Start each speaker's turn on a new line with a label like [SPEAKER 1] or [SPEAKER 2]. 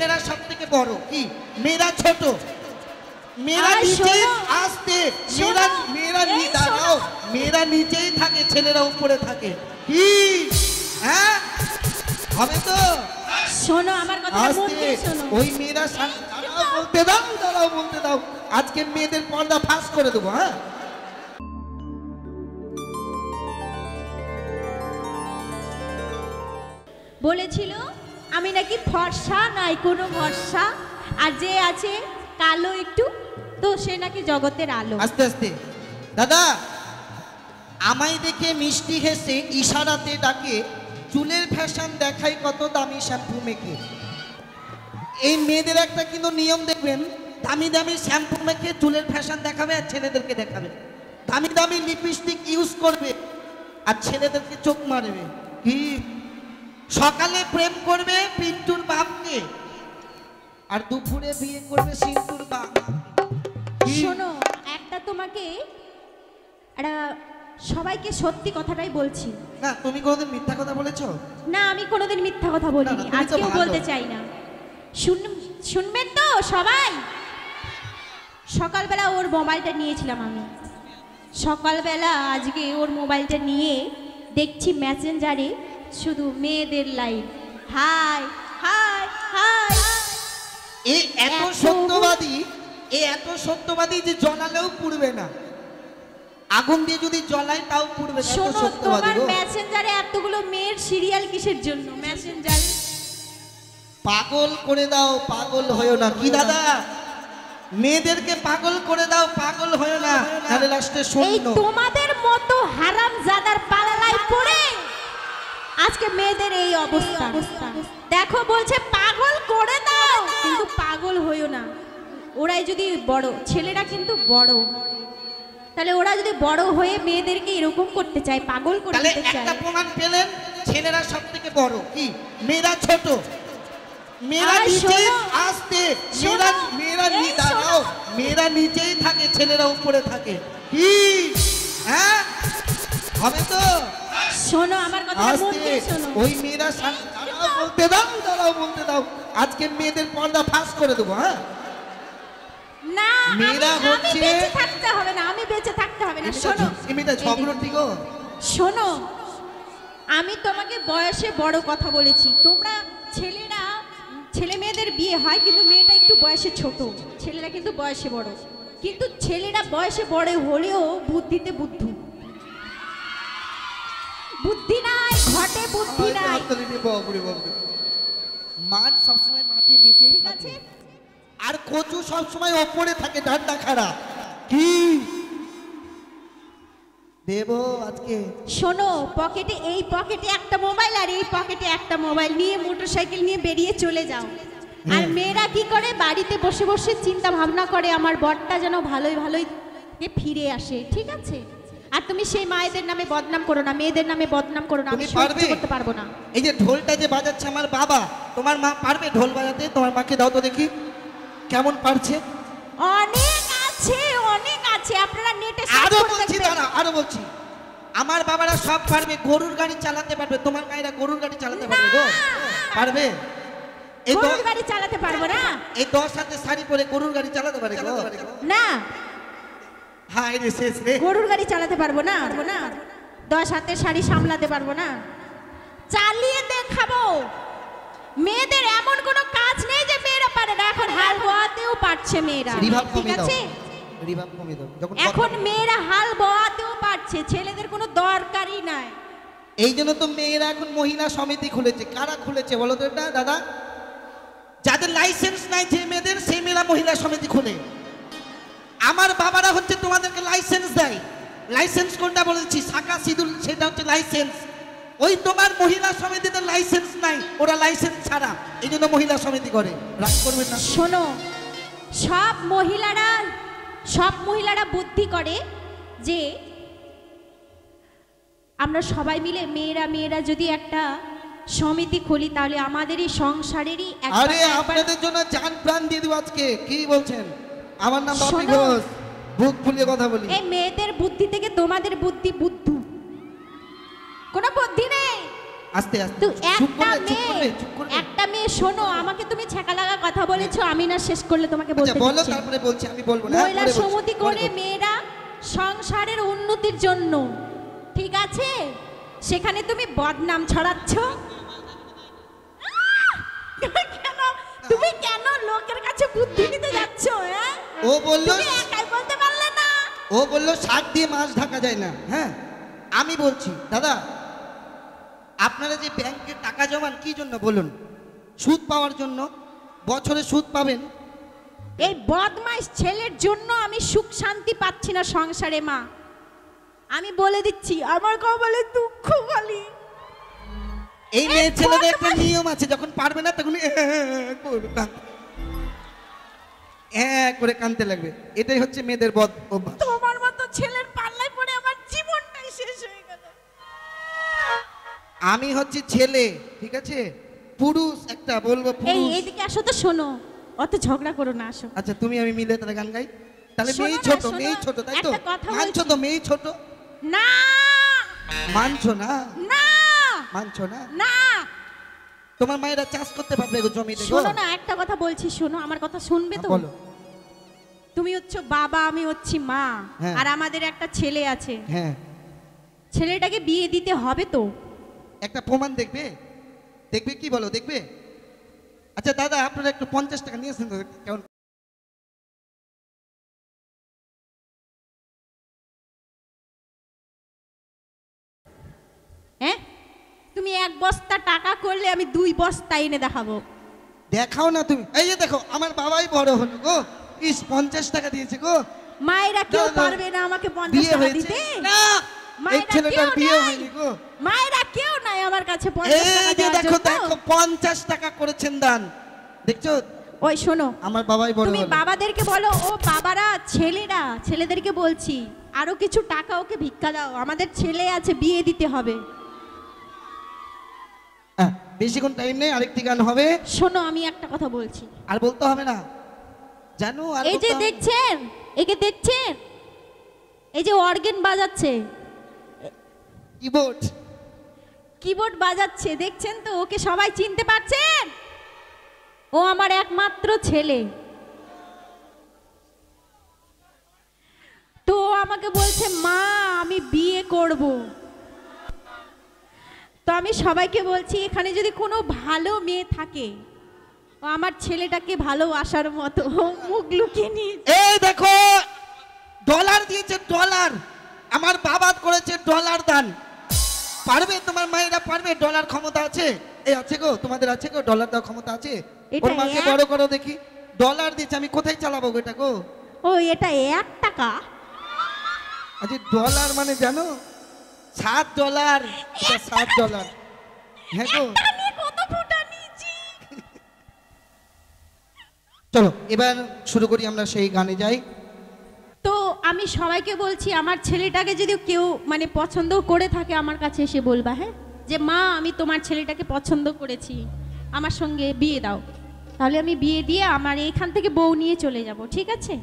[SPEAKER 1] ছেলেরা সব থেকে বড়, কি মেয়েরা ছোট, মেয়েরা নিচে আসতে, মেয়েরা দাঁড়াও, মেয়েরা নিচেই থাকে, ছেলেরা উপরে থাকে, কি হ্যাঁ হবে তো?
[SPEAKER 2] শোনো আমার কথা, মন দিয়ে শোনো।
[SPEAKER 1] ওই মেয়েরা বলতে দাও, দাঁড়াও বলতে দাও, আজকে মেয়েদের পর্দা ফাঁস করে দেবো। হ্যাঁ,
[SPEAKER 2] বলেছিল আমি নাকি ফর্সা নাই কোনো ভরসা, আর যে আছে কালো একটু, তো সে নাকি জগতের আলো।
[SPEAKER 1] আস্তে আস্তে দাদা, আমায় দেখে মিষ্টি হেসে ইশারাতে ডাকে, চুলের ফ্যাশন দেখাই কত দামি শ্যাম্পু মেখে। এই মেয়েদের একটা কিন্তু নিয়ম দেখবেন, দামি দামি শ্যাম্পু মেখে চুলের ফ্যাশন দেখাবে আর ছেলেদেরকে দেখাবে, দামি দামি লিপস্টিক ইউজ করবে আর ছেলেদেরকে চোখ মারবে। কি সকালে প্রেম করবে পিন্টুর বাপকে আর দুপুরে বিয়ে করবে সিন্টুর বাপ।
[SPEAKER 2] শোনো, একটা তোমাকে একটা সবাইকে সত্যি কথাটাই বলছি।
[SPEAKER 1] না, তুমি কোনোদিন মিথ্যা কথা বলেছো?
[SPEAKER 2] না, আমি কোনোদিন মিথ্যা কথা বলিনি, আজকেও বলতে চাই না। শুনবেন তো সবাই? সকালবেলা ওর মোবাইলটা নিয়েছিলাম আমি, সকালবেলা আজকে ওর মোবাইলটা নিয়ে দেখছি মেসেঞ্জারে শুধু মেয়েদের লাইভ, হাই হাই হাই।
[SPEAKER 1] এই এত সত্যবাদী যে জ্বলালেও পুড়বে না, আগুন দিয়ে যদি জ্বলায় তাও পুড়বে না।
[SPEAKER 2] শোনো, তোমার মেসেঞ্জারে এতগুলো মেয়ের সিরিয়াল কিসের জন্য? মেসেঞ্জারে
[SPEAKER 1] পাগল করে দাও, পাগল হয়ো না। কি দাদা, মেয়েদেরকে পাগল করে দাও, পাগল হয়ো না, তাহলে লাস্টে শূন্য।
[SPEAKER 2] তোমাদের মতো হারামজাদার পালায় পড়ে আজকে মেয়েদের এই অবস্থা। দেখো, বলছে পাগল করে দাও, কিন্তু পাগল হইও না। ওরাই যদি বড়, ছেলেরা কিন্তু বড়, তাহলে ওরা যদি বড় হয়ে মেয়েদেরকে এরকম করতে চায়, পাগল করতে চায়,
[SPEAKER 1] একটা প্রমাণ পেলেন, ছেলেরা সব থেকে বড়, কি মেয়েরা ছোট, মেয়েরা নিচে আসতে, মেয়েরা দাঁড়াও, মেয়েরা নিচেই থাকে, ছেলেরা উপরে থাকে, কি হ্যাঁ হবে তো?
[SPEAKER 2] শোনো আমার কথা, মন দিয়ে শোনো।
[SPEAKER 1] ওই মেয়েরা বলতে দাও, দাঁড়াও বলতে দাও, আজকে মেয়েদের পর্দা ফাঁস করে দেবো। হ্যাঁ,
[SPEAKER 2] না,
[SPEAKER 1] মেয়েরা হচ্ছে
[SPEAKER 2] বেঁচে থাকতে হবে না, আমি বেঁচে থাকতে হবে না। শোনো, শোনো, আমি তোমাকে বয়সে বড় কথা বলেছি। তোমরা ছেলেরা, ছেলে মেয়েদের বিয়ে হয় কিন্তু মেয়েটা একটু বয়সে ছোট, ছেলেরা কিন্তু বয়সে বড়। কিন্তু ছেলেরা বয়সে বড় হলেও বুদ্ধিতে বুদ্ধু, বুদ্ধি নাই, ঘটে বুদ্ধি নাই।
[SPEAKER 1] মান সবসময় মাটি নিচেই থাকে, আর কচু সবসময় ওপরে থাকে, ডান্ডা খাড়া। কি দেব আজকে?
[SPEAKER 2] শোনো, পকেটে, এই পকেটে একটা মোবাইল আর এই পকেটে একটা মোবাইল নিয়ে মোটরসাইকেল নিয়ে বেরিয়ে চলে যাও। আর মেয়েরা কি করে? বাড়িতে বসে বসে চিন্তা ভাবনা করে আমার বরটা যেন ভালোই ভালোই ফিরে আসে, ঠিক আছে? আর তুমি সেই মায়েদের নামে বদনাম করো না, মেয়েদের নামে বদনাম করো না, আমি সহ্য করতে পারবো না।
[SPEAKER 1] এই যে ঢোলটা যে বাজাচ্ছে আমার বাবা, তোমার মা পারবে ঢোল বাজাতে? তোমার মাকে দাও তো দেখি কেমন পারছে।
[SPEAKER 2] অনেক আছে, অনেক আছে, আপনারা নেটে
[SPEAKER 1] আরো বলছি, দাঁড়া, আরো বলছি, আমার বাবারা সব পারবে, গরুর গাড়ি চালাতে পারবে, তোমার মায়েরা গরুর গাড়ি চালাতে পারবে গো? পারবে?
[SPEAKER 2] এই গরুর গাড়ি চালাতে পারবো না?
[SPEAKER 1] এই 10 হাতে শাড়ি পরে গরুর গাড়ি চালাতে পারে গো?
[SPEAKER 2] না।
[SPEAKER 1] হায় রে শেষ রে,
[SPEAKER 2] গরুর গাড়ি চালাতে পারবো না, 10 হাতের শাড়ি সামলাতে পারবো না, চালিয়ে দেখাবো। মেয়েদের এমন কোনো কাজ নেই যে মেয়েরা পারে না, এখন হাল বোয়াতেও পারছে মেয়েরা, ঠিক আছে? এখন মেয়েরা হাল বোয়াতেও পারছে, ছেলেদের কোনো দরকারই নাই।
[SPEAKER 1] এই জন্য তো মেয়েরা এখন মহিলা সমিতি খুলেছে। কারা খুলেছে বলো তো এটা দাদা? যাদের লাইসেন্স নাই যে মেয়েদের, সেই মেয়েরা মহিলা সমিতি খুলে। আমার বাবারা হচ্ছে তোমাদেরকে লাইসেন্স দেয়। লাইসেন্স কোনটা বলেছি? শাখা সিঁদুর, সেটা হচ্ছে লাইসেন্স। ওই তোমার মহিলা সমিতিতে লাইসেন্স নাই, ওরা লাইসেন্স ছাড়া, এই জন্য মহিলা সমিতি করে। রাগ করবেন না।
[SPEAKER 2] শোনো, সব মহিলারা বুদ্ধি করে যে আমরা সবাই মিলে মেয়েরা যদি একটা সমিতি খুলি তাহলে আমাদেরই সংসারেরই একটা।
[SPEAKER 1] আরে আপনাদের জন্য জান প্রাণ দিয়ে দিব আজকে। কি বলছেন? আমার নাম বাপি ঘোষ, বুক ফুলিয়ে কথা বলি।
[SPEAKER 2] এই মেয়েদের বুদ্ধি থেকে তোমাদের বুদ্ধি বুদ্ধু, কোনো বুদ্ধি নেই।
[SPEAKER 1] আস্তে আস্তে
[SPEAKER 2] একটা মেয়ে, শোনো, আমাকে তুমি ছ্যাঁকা লাগা কথা বলেছো, আমি না শেষ করলে তোমাকে
[SPEAKER 1] আচ্ছা
[SPEAKER 2] বলতে
[SPEAKER 1] বলো,
[SPEAKER 2] দিচ্ছি।
[SPEAKER 1] তারপরে বলছি, আমি বলবো না।
[SPEAKER 2] মহিলা
[SPEAKER 1] পরে বলছি,
[SPEAKER 2] সমিতি
[SPEAKER 1] পরে
[SPEAKER 2] করে
[SPEAKER 1] বলছি।
[SPEAKER 2] মেয়েরা সংসারের উন্নতির জন্য, ঠিক আছে, সেখানে তুমি বদনাম ছড়াচ্ছ। তুমি কেন লোকের কাছে বুদ্ধি নিতে যাচ্ছ? হ্যাঁ,
[SPEAKER 1] ও বললো,
[SPEAKER 2] তুমি একাই বলতে পারলে না?
[SPEAKER 1] ও বললো শাক দিয়ে মাছ ঢাকা যায় না। হ্যাঁ, আমি বলছি দাদা, আপনারা যে ব্যাংকে টাকা জমান কি জন্য বলুন? সুদ পাওয়ার জন্য। বছরে সুদ পাবেন।
[SPEAKER 2] এই বদমাইশ ছেলের জন্য আমি সুখ শান্তি পাচ্ছি না সংসারে মা। আমি বলে দিচ্ছি, আমার কপালে দুঃখ খালি।
[SPEAKER 1] এই মেয়ে ছেলেদের একটা নিয়ম আছে, যখন পারবে না তখন করে কাঁদতে লাগবে। এটাই হচ্ছে মেয়েদের বদ অভ্যাস।
[SPEAKER 2] তোমার মতো ছেলের পাল্লায় পড়ে আমার জীবনটাই শেষ হয়ে গেল।
[SPEAKER 1] আমি হচ্ছে ছেলে, ঠিক আছে, পুরুষ একটা, বলবো
[SPEAKER 2] এই
[SPEAKER 1] পুরুষ।
[SPEAKER 2] এইদিকে আসো তো, শোনো, অত ঝগড়া করো না, আসো।
[SPEAKER 1] আচ্ছা তুমি আমি মিলে তাহলে গান গাই। তাহলে
[SPEAKER 2] শোনো
[SPEAKER 1] মেয়ে
[SPEAKER 2] না,
[SPEAKER 1] ছোট,
[SPEAKER 2] শোনো,
[SPEAKER 1] মেয়ে ছোট, তাই তো?
[SPEAKER 2] একটা কথা
[SPEAKER 1] মানছো
[SPEAKER 2] বলছি।
[SPEAKER 1] তো মেয়ে ছোট?
[SPEAKER 2] না
[SPEAKER 1] মানছো না?
[SPEAKER 2] না
[SPEAKER 1] মানছো না?
[SPEAKER 2] না,
[SPEAKER 1] তোমার মায়েরা চাষ করতে পারবে গো জমিতে গো?
[SPEAKER 2] শোনো না, একটা কথা বলছি, শোনো, আমার কথা শুনবে তো?
[SPEAKER 1] বলো।
[SPEAKER 2] তুমি হচ্ছে বাবা, আমি হচ্ছি মা,
[SPEAKER 1] হ্যাঁ।
[SPEAKER 2] আর আমাদের একটা ছেলে আছে।
[SPEAKER 1] হ্যাঁ,
[SPEAKER 2] ছেলেটাকে বিয়ে দিতে হবে তো।
[SPEAKER 1] একটা প্রমাণ দেখবে? দেখবে কি বলো, দেখবে? আচ্ছা দাদা, আপনারা একটু 50 টাকা নিয়েছেন তো, কেমন?
[SPEAKER 2] হ্যাঁ, তুমি এক বস্তা টাকা করলে আমি 2 বস্তা এনে দেখাবো।
[SPEAKER 1] দেখাও না তুমি। এই যে দেখো, আমার বাবাই বড় হলো গো, 50 টাকা দিয়েছে গো।
[SPEAKER 2] মায়েরা কেউ
[SPEAKER 1] দাদা,
[SPEAKER 2] পারবে না আমাকে 50
[SPEAKER 1] বিয়ে
[SPEAKER 2] টাকা
[SPEAKER 1] হয়েছে
[SPEAKER 2] দিতে।
[SPEAKER 1] না, এই
[SPEAKER 2] মায়েরা
[SPEAKER 1] ছেলেটার
[SPEAKER 2] কেউ
[SPEAKER 1] বিয়ে
[SPEAKER 2] নাই।
[SPEAKER 1] হয়নি গো।
[SPEAKER 2] মায়েরা কেউ নাই আমার কাছে 50
[SPEAKER 1] এই
[SPEAKER 2] টাকা
[SPEAKER 1] যে
[SPEAKER 2] দেওয়ার
[SPEAKER 1] দেখো
[SPEAKER 2] জন্য।
[SPEAKER 1] দেখো, 50 টাকা করেছেন দান, দেখছো?
[SPEAKER 2] ওই শোনো,
[SPEAKER 1] আমার বাবাই বড়
[SPEAKER 2] তুমি
[SPEAKER 1] হলো।
[SPEAKER 2] বাবাদেরকে বলো, ও বাবারা, ছেলেদেরকে বলছি, আরো কিছু টাকা ওকে ভিক্ষা দাও, আমাদের ছেলে আছে, বিয়ে দিতে হবে।
[SPEAKER 1] হ্যাঁ, বেশিক্ষণ টাইম নেই, আরেকটি গান হবে।
[SPEAKER 2] শোনো, আমি একটা কথা বলছি।
[SPEAKER 1] আর বলতে হবে না, জানো? আর
[SPEAKER 2] এই
[SPEAKER 1] বলতে
[SPEAKER 2] যে
[SPEAKER 1] হবে না।
[SPEAKER 2] দেখছেন, একে দেখছেন, এই যে অর্গেন বাজাচ্ছে,
[SPEAKER 1] কিবোর্ড।
[SPEAKER 2] কিবোর্ড বাজাচ্ছে, দেখছেন তো? ওকে সবাই চিনতে পারছেন? ও আমার একমাত্র ছেলে। তো ও আমাকে বলছে, মা আমি বিয়ে করব। তো আমি সবাইকে বলছি, এখানে যদি কোনো ভালো মেয়ে থাকে, ও আমার ছেলেটাকে ভালোবাসার মতো, ও মুখ লুকিয়ে নিয়ে।
[SPEAKER 1] এই দেখো, ডলার দিয়েছে, ডলার। আমার বাবা করেছে ডলার দান। পারবে তোমার মায়েরা? পারবে? ডলার ক্ষমতা আছে? এই আছে গো, তোমাদের আছে গো ডলার দেওয়ার ক্ষমতা আছে?
[SPEAKER 2] এটা
[SPEAKER 1] ওর মাকে বড় করো দেখি। ডলার দিয়েছে, আমি কোথায় চালাবো গো এটা গো?
[SPEAKER 2] ও এটা 1 টাকা।
[SPEAKER 1] আচ্ছা, ডলার মানে জানো? $7। এটা $7। হ্যাঁ গো।
[SPEAKER 2] আমি কত ফুটা নিয়েছি।
[SPEAKER 1] চলো এবার শুরু করি, আমরা সেই গানে যাই।
[SPEAKER 2] তো আমি সবাইকে বলছি, আমার ছেলেটাকে যদি কেউ মানে পছন্দ করে থাকে, আমার কাছে এসে বলবা, হ্যাঁ, যে মা আমি তোমার ছেলেটাকে পছন্দ করেছি, আমার সঙ্গে বিয়ে দাও। তাহলে আমি বিয়ে দিয়ে আমার এইখান থেকে বউ নিয়ে চলে যাব, ঠিক আছে?